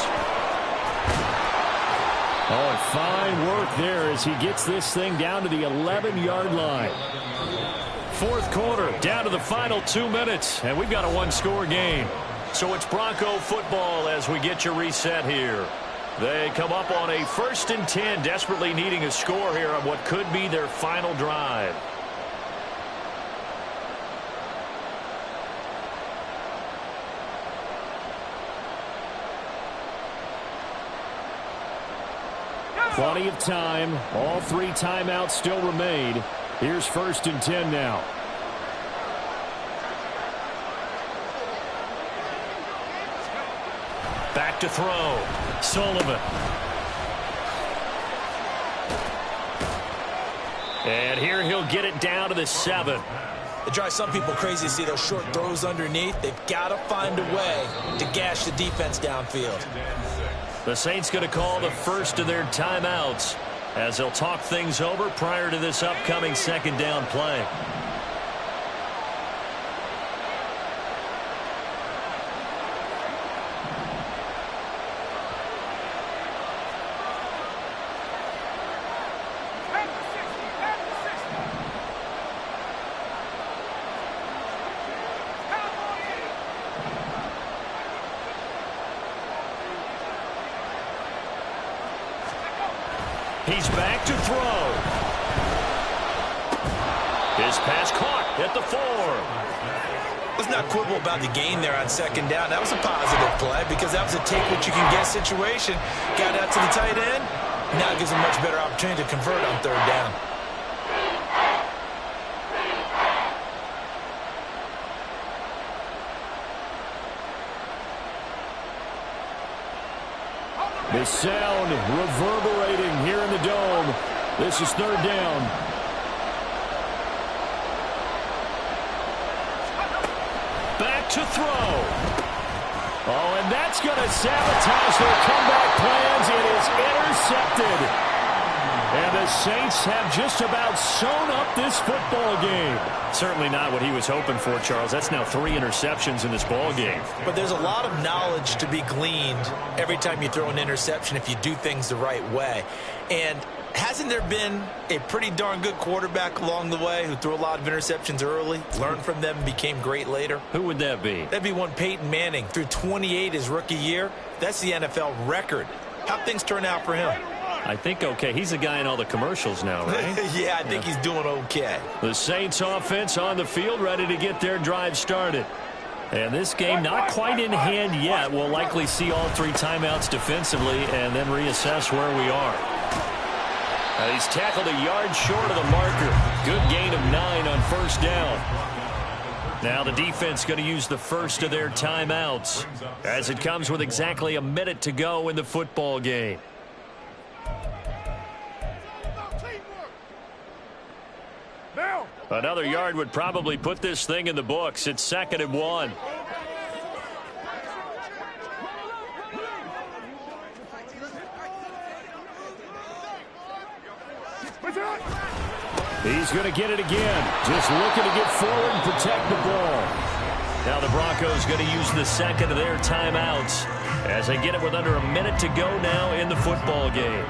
Oh, and fine work there as he gets this thing down to the 11-yard line. 4th quarter, down to the final 2 minutes, and we've got a one-score game. So it's Bronco football as we get your reset here. They come up on a 1st and 10, desperately needing a score here on what could be their final drive. Plenty of time. All 3 timeouts still remain. Here's 1st and 10 now. Back to throw. Sullivan. And here he'll get it down to the 7. It drives some people crazy to see those short throws underneath. They've got to find a way to gash the defense downfield. The Saints going to call the first of their timeouts as they'll talk things over prior to this upcoming 2nd down play. He's back to throw. His pass caught at the 4. Let's not quibble about the gain there on 2nd down. That was a positive play because that was a take-what-you-can-get situation. Got out to the tight end. Now it gives him a much better opportunity to convert on 3rd down. The sound reverberating here in the dome. This is 3rd down. Back to throw. Oh, and that's going to sabotage their comeback plans. It is intercepted. And the Saints have just about sewn up this football game. Certainly not what he was hoping for, Charles. That's now 3 interceptions in this ball game. But there's a lot of knowledge to be gleaned every time you throw an interception if you do things the right way. And hasn't there been a pretty darn good quarterback along the way who threw a lot of interceptions early, learned from them, and became great later? Who would that be? That'd be one Peyton Manning. Threw 28 his rookie year. That's the NFL record. How'd things turn out for him? I think okay. He's a guy in all the commercials now, right? Yeah, I think he's doing okay. The Saints offense on the field, ready to get their drive started. And this game not quite in hand yet. We'll likely see all 3 timeouts defensively and then reassess where we are. He's tackled a yard short of the marker. Good gain of 9 on 1st down. Now the defense going to use the first of their timeouts as it comes with exactly a minute to go in the football game. Another yard would probably put this thing in the books. It's 2nd and 1. He's going to get it again. Just looking to get forward and protect the ball. Now the Broncos going to use the 2nd of their timeouts as they get it with under a minute to go now in the football game.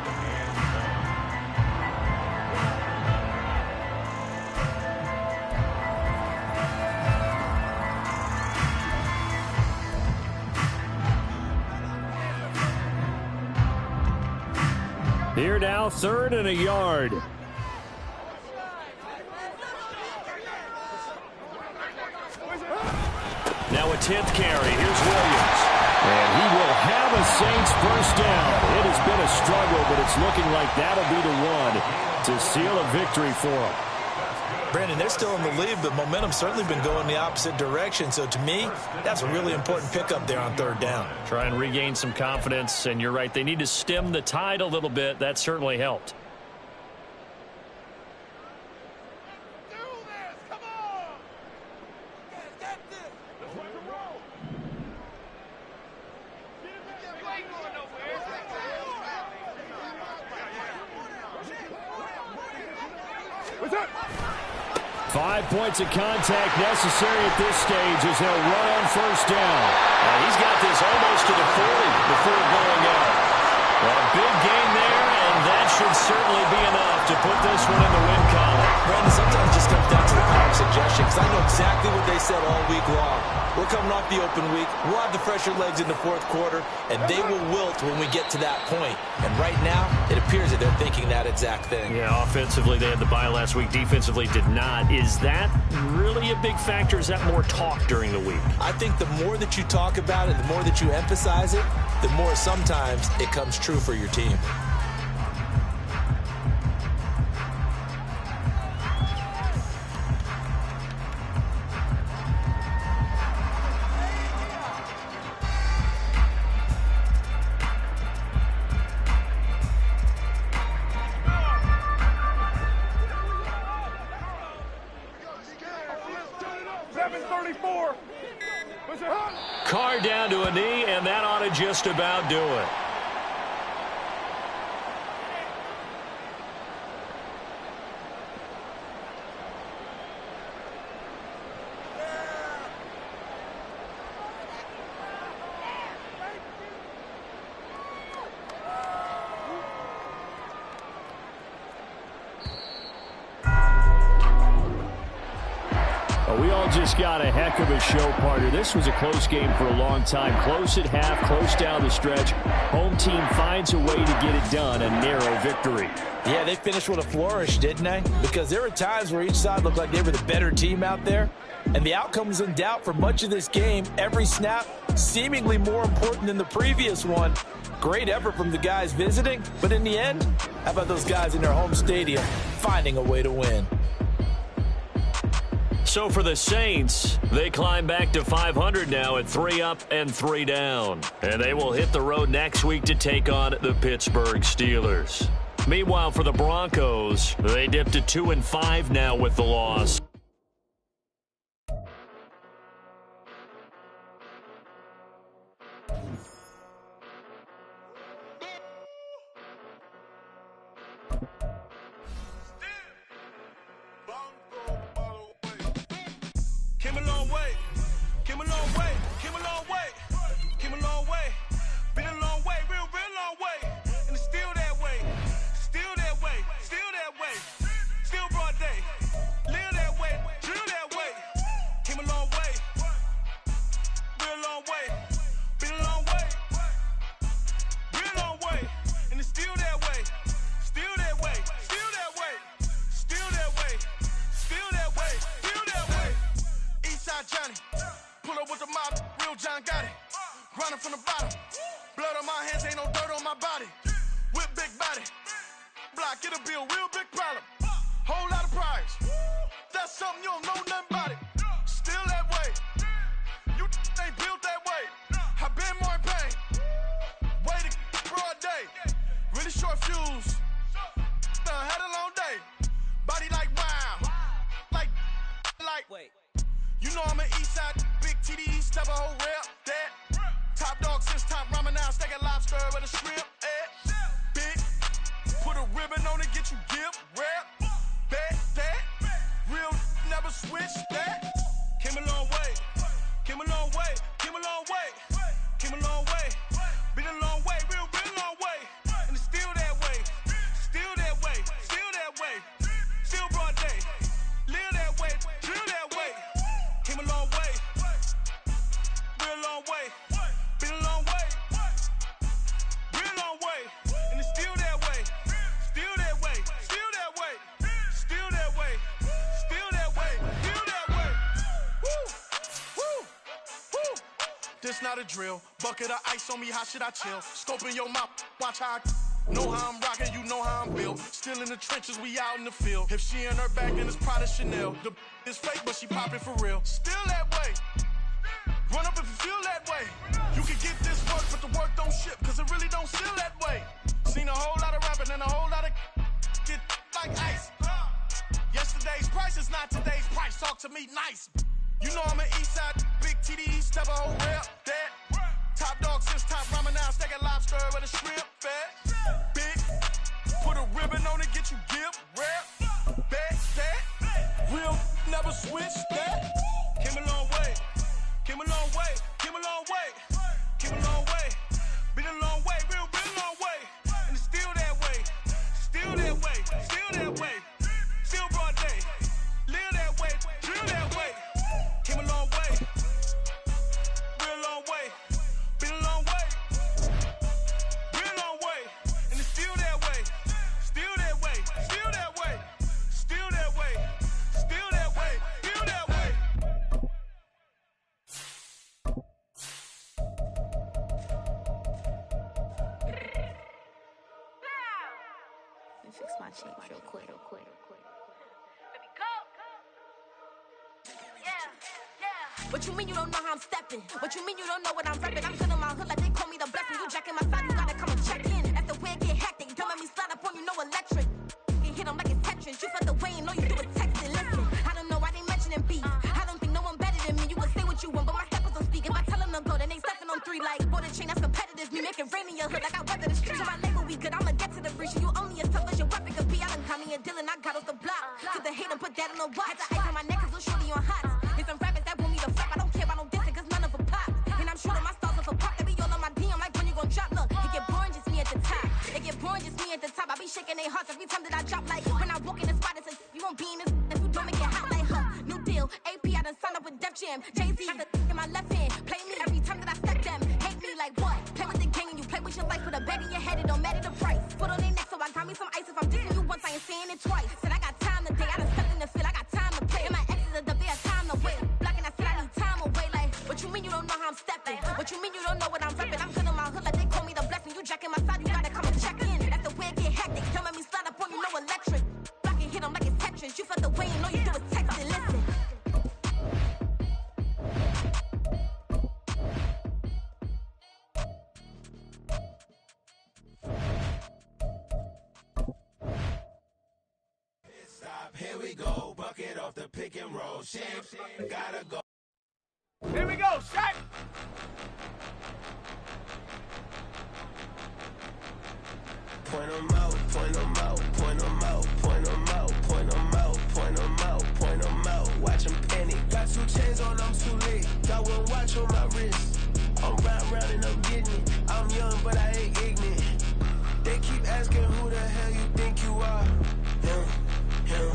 Here now, 3rd and a yard. Now a 10th carry. Here's Williams. And he will have a Saints first down. It has been a struggle, but it's looking like that'll be the one to seal a victory for him. Brandon, they're still in the lead, but momentum's certainly been going the opposite direction. So to me, that's a really important pickup there on third down. Try and regain some confidence, and you're right. They need to stem the tide a little bit. That certainly helped. What's up? 5 points of contact necessary at this stage as they'll run on first down. He's got this almost to the 40 before going out. Well, a big gain there, and that should certainly be enough to put this one in the win column. Brandon, sometimes it just comes down to the power of suggestion, because I know exactly what they said all week long. We're coming off the open week. We'll have the fresher legs in the fourth quarter, and they will wilt when we get to that point. And right now, it appears that they're thinking that exact thing. Yeah, offensively, they had the bye last week. Defensively, did not. Is that really a big factor? Is that more talk during the week? I think the more that you talk about it, the more that you emphasize it, the more sometimes it comes true for your team. Carr down to a knee, and that ought to just about do it. We all just got a heck of a show, partner. This was a close game for a long time. Close at half, close down the stretch. Home team finds a way to get it done, a narrow victory. Yeah, they finished with a flourish, didn't they? Because there were times where each side looked like they were the better team out there. And the outcome was in doubt for much of this game. Every snap seemingly more important than the previous one. Great effort from the guys visiting. But in the end, how about those guys in their home stadium finding a way to win? So for the Saints, they climb back to 500 now at 3 up and 3 down. And they will hit the road next week to take on the Pittsburgh Steelers. Meanwhile, for the Broncos, they dip to 2-5 now with the loss. Came a long way, came a long way, came a long way, came a long way, been a long way, real long way, and it's still that way, still that way, still that way, still broad day, live that way, drill that way, came a long way, real long way, been a long way, real long way, and it's still that way, still that way, still that way, still that way, still that way, still that way. Eastside Johnny, pull up with the mob, real John got it. Grinding from the bottom, blood on my hands, ain't no dirt on my body. With big body, block, it'll be a real big problem. Whole lot of prize, that's something you don't know nothing about it. Still that way, you ain't built that way. I been more in pain, way to broad day. Really short fuse, done had a long day. Body like wow, like. Wait. You know I'm an Eastside, big TDE, step a whole rep, that. Top dog since top ramen now, steak and lobster with a shrimp, big, put a ribbon on it, get you gift, rep, bet, that. Real never switch that. Came a long way, came a long way, came a long way, came a long way. Been a long way, real long way. And it's still that way, still that way, still that way. Still broad day, live that way, drill that way. Came a long way, real long way, been a long way, real long way, and it's still that way, still that way, still that way, still that way, still that way, still that way. Woo, woo, woo. This not a drill, bucket of ice on me, how should I chill? Scope in your mouth, watch how I Know how I'm rocking, you know how I'm built. Still in the trenches, we out in the field. If she in her bag, then it's Prada Chanel. The is fake, but she poppin' for real. Still that way. Run up if you feel that way. You can get this work, but the work don't ship, cause it really don't feel that way. Seen a whole lot of rapping and a whole lot of get like ice. Yesterday's price is not today's price. Talk to me nice. You know I'm an Eastside, big TDE, step a whole rep. That top dog since top ramen now, steak and lobster with a shrimp fat. Big, put a ribbon on it, get you give, rep. Bet that, real never switch that. Came a long way, came a long way, came a long way, came a long way. Been a long way, real long way. And it's still that way, still that way, still that way. Still broad day, live that way, drill that way. Came a long way, real long way. Been a long way, real long way. And it's still that way, still that way, still that way, still that way, still that way, still that way. Let me fix my change real quick. What you mean you don't know how I'm stepping? What you mean you don't know what I'm repping? I'm feeling my hood like they call me the blessing. You jacking my side, you gotta come and check in. That's the way it get hectic. Don't make me slide up on you, no electric. Get hit them like it's Tetris. You felt the way and all you do is text it. Listen, I don't know why they mentioning beef. I don't think no one better than me. You can say what you want, but my steppers don't speak. If I tell them to go, then they stepping on 3 like border chain. That's competitive. Me making rain in your hood like I weather the streets. So my label we good. I'ma get to the breach. You only as tough as your weapon could be. I done caught me a Dylan. I got off the block. Cause the hate and put that on the watch. Had the ice on my neck cause little shorty on hot. There's some rappers that want me to flap. I don't care about no dissing cause none of them pop. And I'm shooting my stars off a pop. They be all on my DM like when you gon' drop. Look, it get boring just me at the top. It get boring just me at the top. I be shaking their hearts every time that I drop. Like when I walk in the spot, it says you won't be in this if you don't make it hot like her. New deal, AP, I done signed up with Def Jam. Jay-Z got the in my left hand. Play me every time that I step them. Hate me like what? Play with the gang and you play with your life. Put a bet in your head, it don't matter the price. Put on their neck, so I got me some ice. If I'm dissing you once, I ain't saying it twice. Said I got time today, I done stepped in the field, I got time to play. And my exes are the bare time to wait. Blocking, I said I need time away. Like, what you mean you don't know how I'm stepping? What you mean you don't know what I'm repping? I'm feeling my hood like they call me the blessing. You jacking my side, you gotta come and check in. That's the way it get hectic. Don't make me slide up on you, no electric. Blocking, hit them like it's Tetris. You felt the way and all you do is text it. Listen. Stop, here we go. Bucket off the pick and roll. Champ, gotta go. Here we go, Shaq. Point 'em out, point 'em out, point 'em out, point 'em out, point 'em out, point 'em out, point 'em out. Watch 'em panic. Got 2 chains on, I'm too late. Got 1 watch on my wrist. I'm round and I'm getting it. I'm young, but I ain't ignorant. They keep asking who the hell you think you are. Him,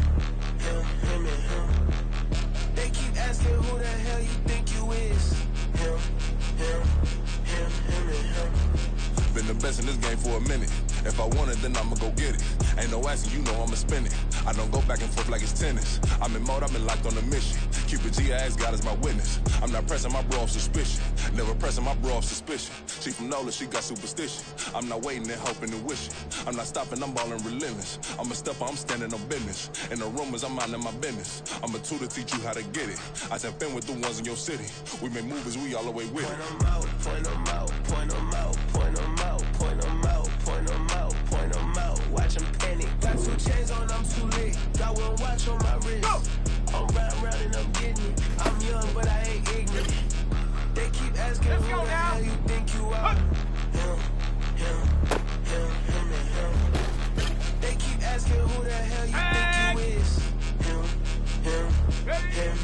and him. They keep asking who the hell you think you is. Him, and him. Been the best in this game for a minute. If I want it, then I'ma go get it. Ain't no asking, you know I'ma spin it. I don't go back and forth like it's tennis. I'm in mode, I've been locked on a mission. Cupid G, I ask God as my witness. I'm not pressing my bro off suspicion. Never pressing my bro off suspicion. She from Nola, she got superstition. I'm not waiting and hoping and wishing. I'm not stopping, I'm balling relentless. I'm a stepper, I'm standing on business. In the rumors, I'm minding my business. I'm a tutor, teach you how to get it. I said, been with the ones in your city. We make movies, we all the way with it. Point 'em out, point 'em out, point 'em out, point 'em out, point 'em out, point 'em out, point 'em out. Watch 'em panic. Got 2 chains on, I'm too late. Got 1 watch on my wrist. I'm round and I'm getting it. I'm young, but I ain't ignorant. They keep asking who the hell you think you are. Him, and him. They keep asking who the hell you think you is. Him, and him.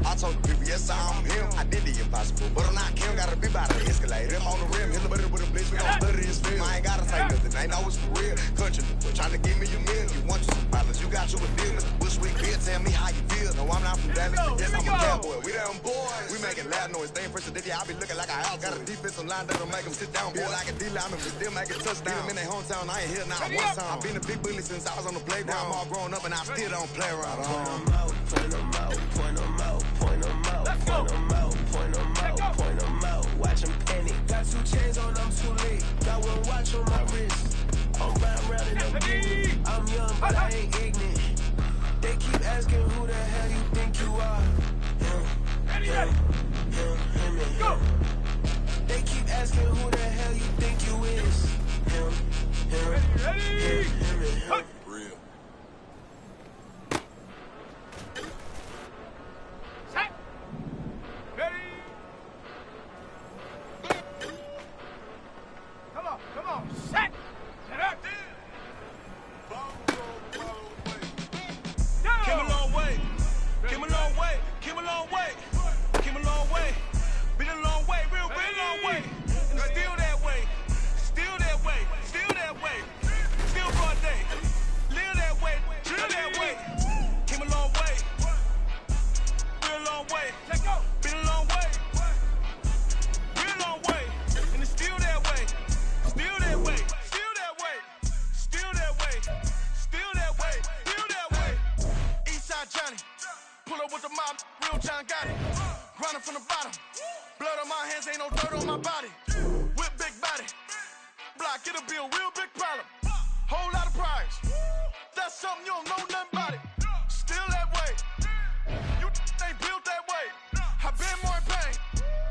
I told the people, yes, I'm him. I did the impossible, but I'm not Kim. Gotta be by the escalator. I'm on the rim, hit the butter with a blitz. We gon' study this film. I ain't gotta say nothing. Ain't always for real. Country, trying to give me your meal. You want you some problems, you got you a deal. Mr. Bushwick, Bill, tell me how you feel. No, I'm not from Dallas. Yes, I'm a cowboy. We them boys. We making loud noise. They ain't first today. I be looking like a house. Got a defensive line that'll make them sit down. Boy, like a D-lineman, but still make a touchdown. Beat them in their hometown. I ain't here now one time. I've been a big bully since I was on the playground. I'm all grown up and I still don't play around. Point 'em out, point 'em out, point 'em out, point 'em out, point 'em out, point 'em out, point 'em out. Watch 'em panic. Got 2 chains on, I'm too late. Got 1 watch on my wrist. but I ain't ignorant. They keep asking who the hell you think you are. Him, and him. They keep asking who the hell you think you is. Him, and him. Real. Set. Ready. Come on. Set. Set up. Came a long way. Came a long way. Came a long way. Came a long way. Been a long way. Real long way. And it's still that way. Still that way. Still that way. Still broad day. Live that way. Chill that way. Came a long way. Real long way. Been a long way. Real long way. And it's still that way. Still that way. Still that way. Still that way. Still that way. Still that way. Eastside Johnny. Pull up with the mob. Real John got it. Grinding from the bottom. Blood on my hands, ain't no dirt on my body. With big body. Block, it'll be a real big problem. Whole lot of prize. That's something you don't know nothing about.